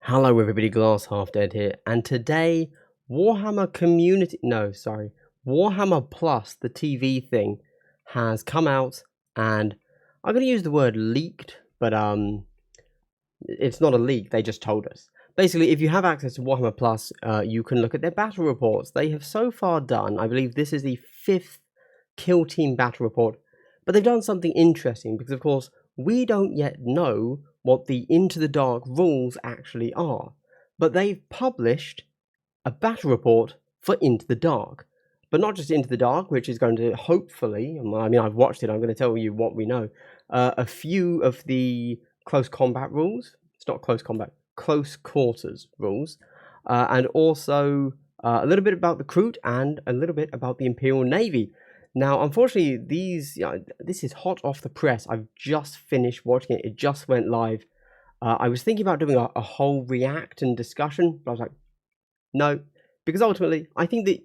Hello everybody, Glass Half Dead here, and today Warhammer Plus, the TV thing, has come out, and I'm going to use the word leaked, but it's not a leak, they just told us. Basically, if you have access to Warhammer Plus, you can look at their battle reports. They have so far done, I believe this is the 5th Kill Team battle report, but they've done something interesting, because of course, we don't yet know what the Into the Dark rules actually are. But they've published a battle report for Into the Dark. But not just Into the Dark, which is going to hopefully, I mean, I've watched it, I'm going to tell you what we know. A few of the close combat rules. It's not close combat, close quarters rules. And also a little bit about the Kroot and a little bit about the Imperial Navy. Now, unfortunately, this is hot off the press. I've just finished watching it. It just went live. I was thinking about doing a whole react and discussion, but I was like, no. Because ultimately, I think that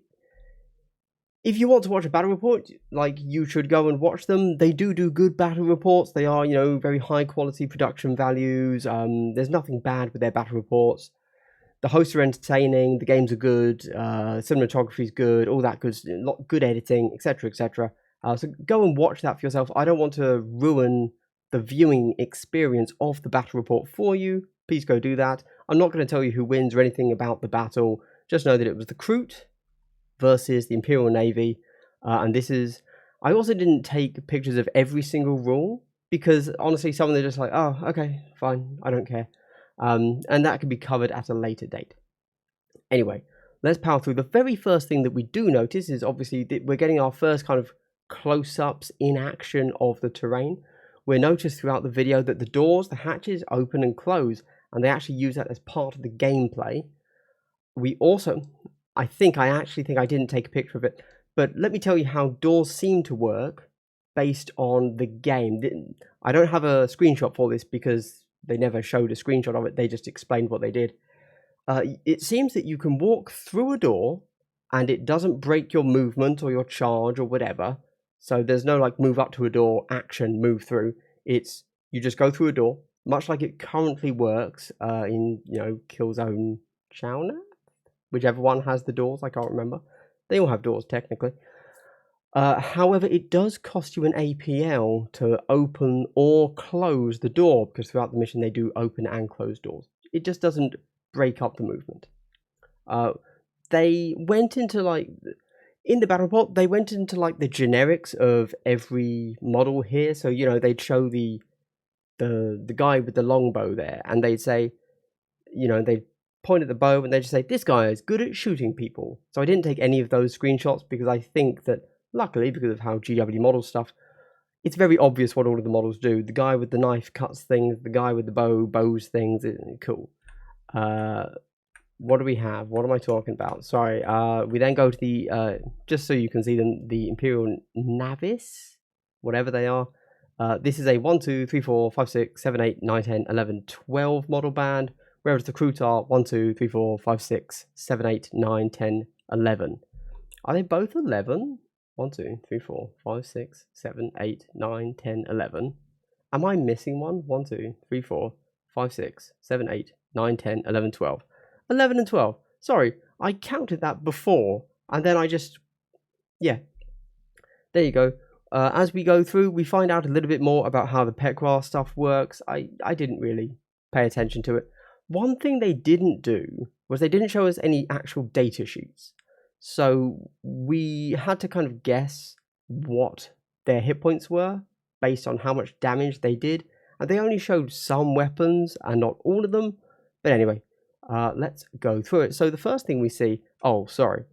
if you want to watch a battle report, like, you should go and watch them. They do good battle reports. They are, very high quality production values. There's nothing bad with their battle reports. The hosts are entertaining, the games are good, cinematography is good, all that good editing, etc., etc. So go and watch that for yourself. I don't want to ruin the viewing experience of the battle report for you. Please go do that. I'm not going to tell you who wins or anything about the battle. Just know that it was the Kroot versus the Imperial Navy. And this is... I also didn't take pictures of every single rule, because honestly, some of them are just like, oh, okay, fine, I don't care. And that can be covered at a later date. Anyway, let's power through. The very first thing that we do notice is obviously that we're getting our first kind of close-ups in action of the terrain. We'll notice throughout the video that the doors, the hatches, open and close, and they actually use that as part of the gameplay. We also, I actually think I didn't take a picture of it, but let me tell you how doors seem to work based on the game. I don't have a screenshot for this because they never showed a screenshot of it. They just explained what they did. It seems that you can walk through a door and it doesn't break your movement or your charge or whatever. So there's no like move up to a door, action, move through. It's you just go through a door, much like it currently works in Killzone Chowna, whichever one has the doors. I can't remember. They all have doors technically. However, it does cost you an APL to open or close the door, because throughout the mission they do open and close doors. It just doesn't break up the movement. They went into in the battle report, they went into the generics of every model here. So they'd show the guy with the longbow there, and they'd say, they'd point at the bow and they'd just say, this guy is good at shooting people. So I didn't take any of those screenshots because I think that, luckily, because of how GW models stuff, it's very obvious what all of the models do. The guy with the knife cuts things, the guy with the bow bows things. Cool. What do we have? What am I talking about? Sorry. We then go to the, just so you can see them, the Imperial Navis, whatever they are. This is a 1, 2, 3, 4, 5, 6, 7, 8, 9, 10, 11, 12 model band, whereas the Kroot are 1, 2, 3, 4, 5, 6, 7, 8, 9, 10, 11. Are they both 11? 1, 2, 3, 4, 5, 6, 7, 8, 9, 10, 11. Am I missing one? 1, 2, 3, 4, 5, 6, 7, 8, 9, 10, 11, 12. 11 and 12. Sorry, I counted that before, and then I just... yeah. There you go. As we go through, we find out a little bit more about how the Pequar stuff works. I didn't really pay attention to it. One thing they didn't do was they didn't show us any actual data sheets. So we had to kind of guess what their hit points were based on how much damage they did. And they only showed some weapons and not all of them. But anyway, let's go through it. So the first thing we see... oh, sorry.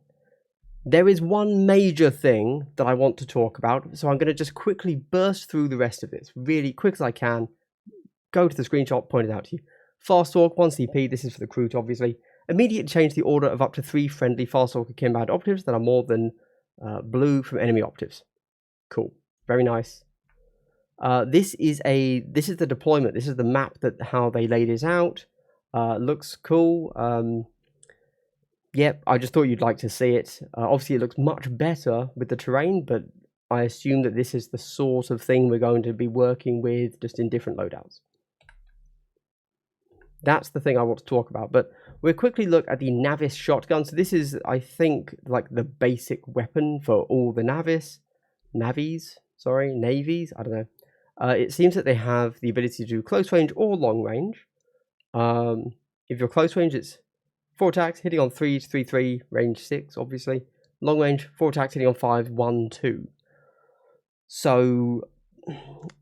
There is one major thing that I want to talk about. So I'm going to just quickly burst through the rest of this really quick as I can. Go to the screenshot, point it out to you. Fast Talk, 1 CP. This is for the Kroot, obviously. Immediate change the order of up to 3 friendly Fast Talker Kinbad operatives that are more than blue from enemy operatives. Cool. Very nice. This is the deployment. This is the map that how they laid this out. Looks cool. Yep, I just thought you'd like to see it. Obviously, it looks much better with the terrain, but I assume that this is the sort of thing we're going to be working with, just in different loadouts. That's the thing I want to talk about. But we'll quickly look at the Navis shotgun. So this is, I think, like the basic weapon for all the navies, I don't know. It seems that they have the ability to do close range or long range. If you're close range, it's 4 attacks, hitting on 3s, 3, 3, range 6, obviously. Long range, 4 attacks, hitting on 5, 1, 2. So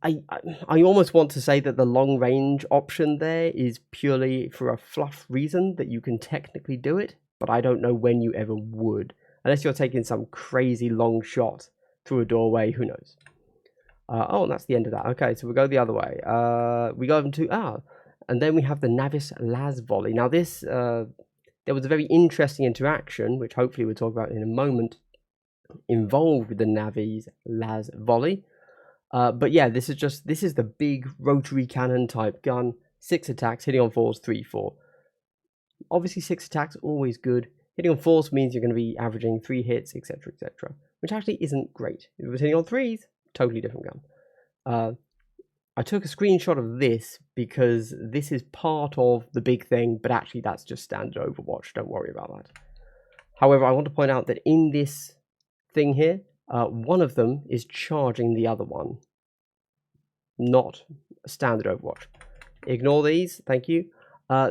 I almost want to say that the long range option there is purely for a fluff reason that you can technically do it, but I don't know when you ever would. Unless you're taking some crazy long shot through a doorway, who knows. Oh, and that's the end of that. Okay, so we'll go the other way. We go over to, and then we have the Navis Las Volley. Now this, there was a very interesting interaction, which hopefully we'll talk about in a moment, involved with the Navis Las Volley. But yeah, this is the big rotary cannon type gun. 6 attacks, hitting on 4s, 3, 4. Obviously 6 attacks, always good. Hitting on 4s means you're going to be averaging 3 hits, etc, etc. Which actually isn't great. If it was hitting on 3s, totally different gun. I took a screenshot of this because this is part of the big thing, but actually that's just standard Overwatch. Don't worry about that. However, I want to point out that in this thing here, one of them is charging the other one. Not standard Overwatch. Ignore these, thank you.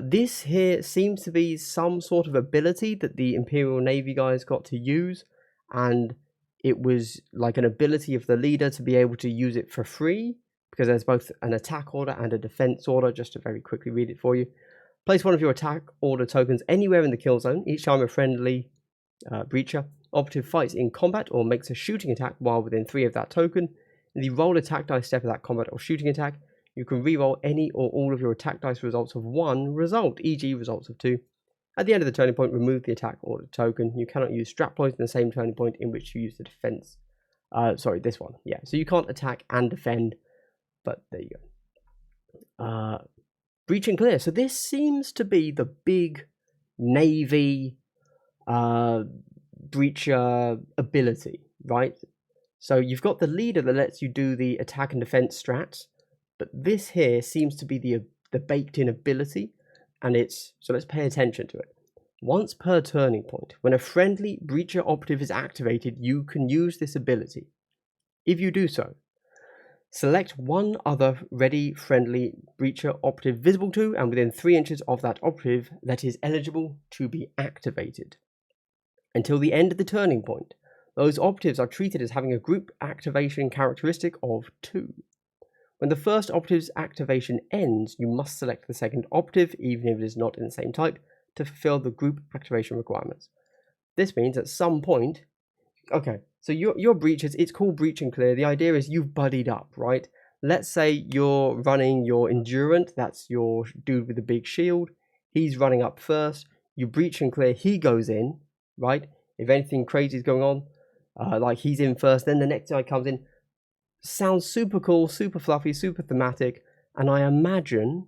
This here seems to be some sort of ability that the Imperial Navy guys got to use, and it was like an ability of the leader to be able to use it for free, because there's both an attack order and a defense order. Just to very quickly read it for you. Place one of your attack order tokens anywhere in the kill zone. Each time a friendly breacher operative fights in combat or makes a shooting attack while within 3 of that token, in the roll attack dice step of that combat or shooting attack, you can reroll any or all of your attack dice results of 1 result, e.g. results of 2. At the end of the turning point, remove the attack order token. You cannot use strap points in the same turning point in which you use the defense. Sorry, this one. Yeah, so you can't attack and defend, but there you go. Breach and clear. So this seems to be the big Navy breacher ability, right? So you've got the leader that lets you do the attack and defense strats, but this here seems to be the baked-in ability, and so let's pay attention to it. Once per turning point, when a friendly breacher operative is activated, you can use this ability. If you do so, select one other ready friendly breacher operative visible to and within 3 inches of that operative that is eligible to be activated. Until the end of the turning point, those operatives are treated as having a group activation characteristic of 2. When the first operative's activation ends, you must select the second operative, even if it is not in the same type, to fulfill the group activation requirements. This means at some point, okay, so your breaches, it's called breach and clear. The idea is you've buddied up, right? Let's say you're running your endurant, that's your dude with the big shield. He's running up first. You breach and clear, he goes in, right? If anything crazy is going on, like he's in first, then the next guy comes in. Sounds super cool, super fluffy, super thematic, and I imagine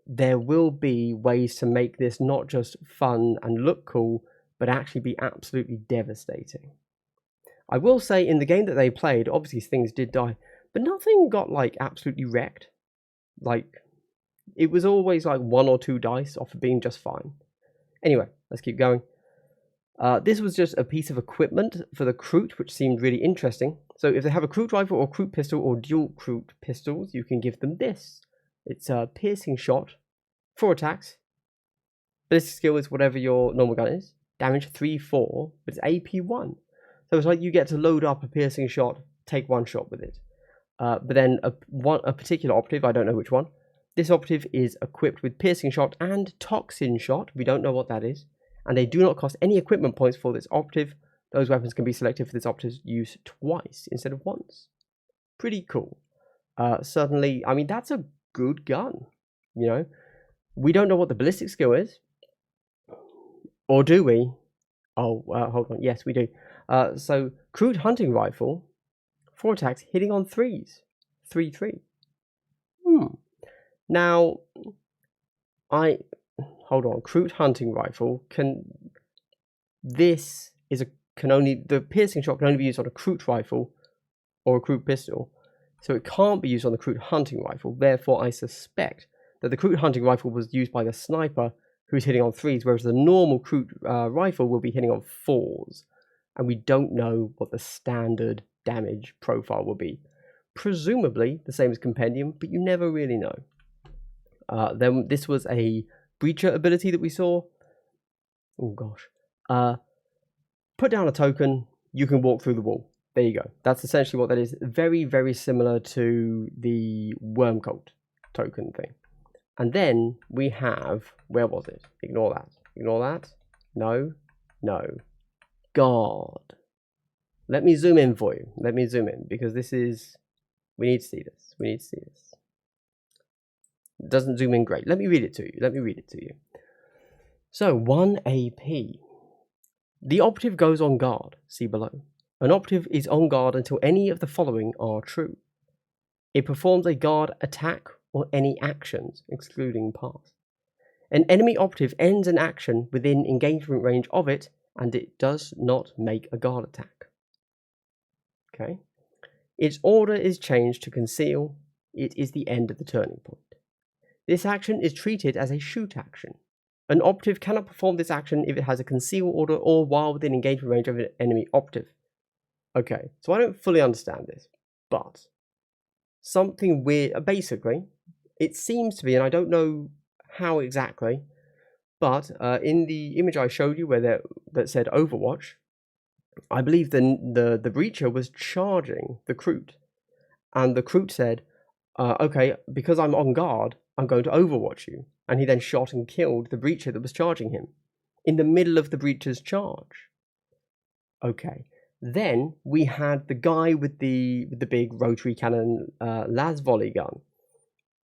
there will be ways to make this not just fun and look cool, but actually be absolutely devastating. I will say in the game that they played, obviously things did die, but nothing got like absolutely wrecked. Like, it was always like 1 or 2 dice off of being just fine. Anyway, let's keep going. This was just a piece of equipment for the Kroot, which seemed really interesting. So if they have a Kroot rifle or Kroot pistol or dual Kroot pistols, you can give them this. It's a piercing shot, 4 attacks. Ballistic skill is whatever your normal gun is. Damage 3, 4, but it's AP 1. So it's like you get to load up a piercing shot, take 1 shot with it. But then a particular operative, I don't know which one. This operative is equipped with piercing shot and toxin shot. We don't know what that is. And they do not cost any equipment points for this operative. Those weapons can be selected for this operative's use twice instead of once. Pretty cool. Certainly, I mean, that's a good gun, you know. We don't know what the ballistic skill is. Or do we? Oh, hold on. Yes, we do. So, Kroot hunting rifle, 4 attacks, hitting on 3s. 3, 3. Now, hold on. Kroot hunting rifle the piercing shot can only be used on a Kroot rifle or a Kroot pistol, so it can't be used on the Kroot hunting rifle. Therefore, I suspect that the Krut hunting rifle was used by the sniper who's hitting on 3s, whereas the normal Krut rifle will be hitting on 4s. And we don't know what the standard damage profile will be. Presumably the same as Compendium, but you never really know. Then this was a Breacher ability that we saw. Oh gosh. Put down a token, you can walk through the wall. There you go. That's essentially what that is. Very, very similar to the Worm Cult token thing. And then we have, where was it? Ignore that. Ignore that. No. No. God. Let me zoom in for you. Let me zoom in, because this is, we need to see this. We need to see this. It doesn't zoom in great. Let me read it to you. Let me read it to you. So 1 AP. The operative goes on guard. See below. An operative is on guard until any of the following are true. It performs a guard attack or any actions, excluding pass. An enemy operative ends an action within engagement range of it, and it does not make a guard attack. Okay. Its order is changed to conceal. It is the end of the turning point. This action is treated as a shoot action. An operative cannot perform this action if it has a conceal order or while within engagement range of an enemy operative. Okay, so I don't fully understand this, but something weird, basically, it seems to be, and I don't know how exactly, but in the image I showed you where that said Overwatch, I believe the breacher was charging the Krut, and the Krut said, okay, because I'm on guard, I'm going to overwatch you. And he then shot and killed the breacher that was charging him in the middle of the breacher's charge. Okay. Then we had the guy with the big rotary cannon las volley gun.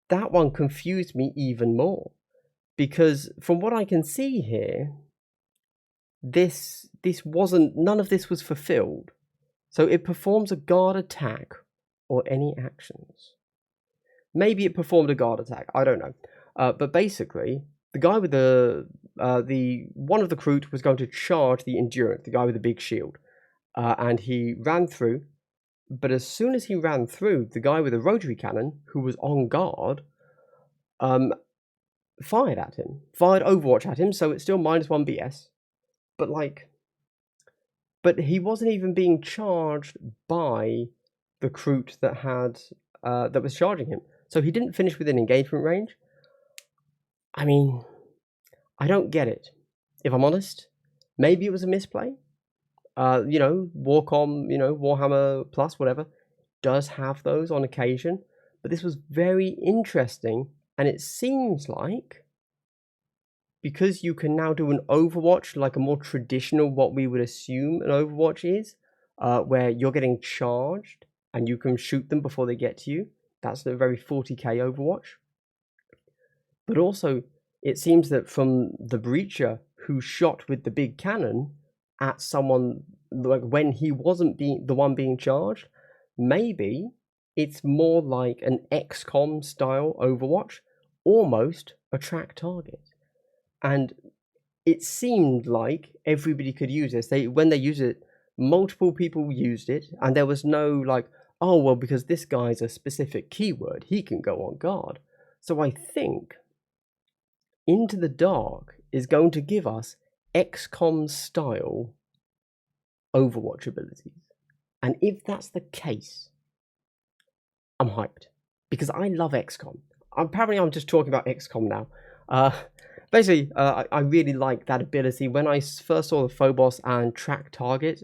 That one confused me even more, because from what I can see here, this wasn't, none of this was fulfilled. So it performs a guard attack or any actions. Maybe it performed a guard attack, I don't know. But basically, the guy with one of the Krut was going to charge the Endurance, the guy with the big shield. And he ran through, but as soon as he ran through, the guy with the rotary cannon, who was on guard, fired at him. Fired Overwatch at him, so it's still -1 BS. But he wasn't even being charged by the Krut that was charging him. So he didn't finish within engagement range. I mean, I don't get it. If I'm honest, maybe it was a misplay. Warcom, Warhammer Plus, whatever, does have those on occasion. But this was very interesting, and it seems like, because you can now do an Overwatch, like a more traditional, what we would assume an Overwatch is, where you're getting charged, and you can shoot them before they get to you. That's a very 40k Overwatch. But also, it seems that from the breacher who shot with the big cannon at someone, like when he wasn't the one being charged, maybe it's more like an XCOM style Overwatch, almost a track target. And it seemed like everybody could use this. When they used it, multiple people used it, and there was no like, oh, well, because this guy's a specific keyword, he can go on guard. So I think Into the Dark is going to give us XCOM style Overwatch abilities. And if that's the case, I'm hyped, because I love XCOM. Apparently I'm just talking about XCOM now. Basically, I really like that ability. When I first saw the Phobos and track target,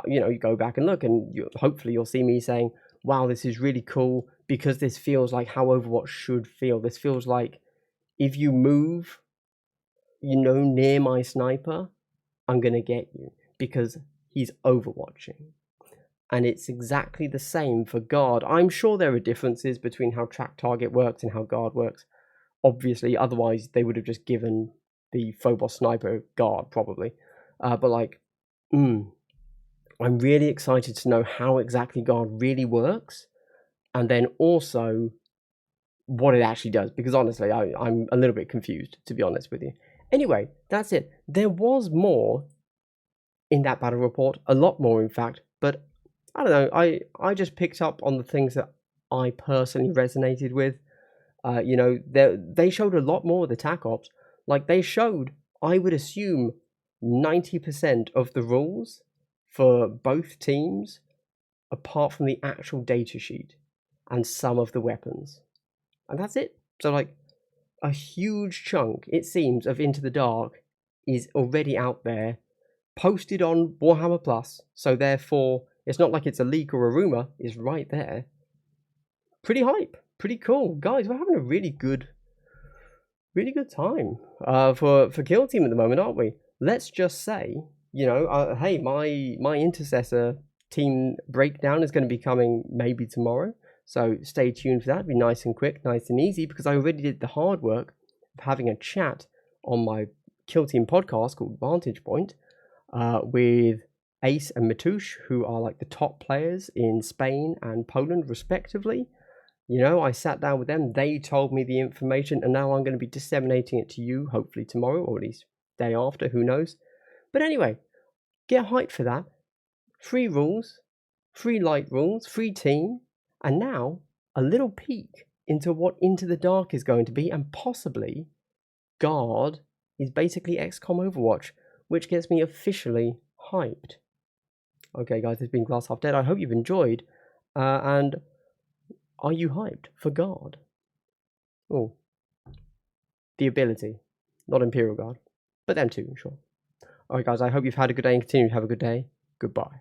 you go back and look, and hopefully you'll see me saying, wow, this is really cool, because this feels like how Overwatch should feel. This feels like if you move, near my sniper, I'm going to get you, because he's overwatching. And it's exactly the same for guard. I'm sure there are differences between how track target works and how guard works. Obviously, otherwise they would have just given the Phobos sniper guard, probably. I'm really excited to know how exactly guard really works, and then also what it actually does, because honestly, I'm a little bit confused, to be honest with you. Anyway, that's it. There was more in that battle report, a lot more in fact, but I don't know, I just picked up on the things that I personally resonated with. You know, they showed a lot more of the TAC ops. Like, they showed, I would assume, 90% of the rules for both teams, apart from the actual data sheet and some of the weapons. And that's it. So, like, a huge chunk, it seems, of Into the Dark is already out there, posted on Warhammer Plus. So, therefore, it's not like it's a leak or a rumor, it's right there. Pretty hype. Pretty cool. Guys, we're having a really good time for Kill Team at the moment, aren't we? Let's just say, you know, hey, my intercessor team breakdown is going to be coming maybe tomorrow, so stay tuned for that. It'll be nice and quick, nice and easy, because I already did the hard work of having a chat on my Kill Team podcast called Vantage Point with Ace and Matouche, who are like the top players in Spain and Poland respectively. You know, I sat down with them, they told me the information, and now I'm going to be disseminating it to you, hopefully tomorrow, or at least day after, who knows. But anyway, get hyped for that. Free rules, free light rules, free team, and now a little peek into what Into the Dark is going to be, and possibly Guard is basically XCOM Overwatch, which gets me officially hyped. Okay, guys, this has been Glass Half Dead. I hope you've enjoyed, and are you hyped for Guard? Oh, the ability, not Imperial Guard, but them too, sure. Alright, guys, I hope you've had a good day and continue to have a good day. Goodbye.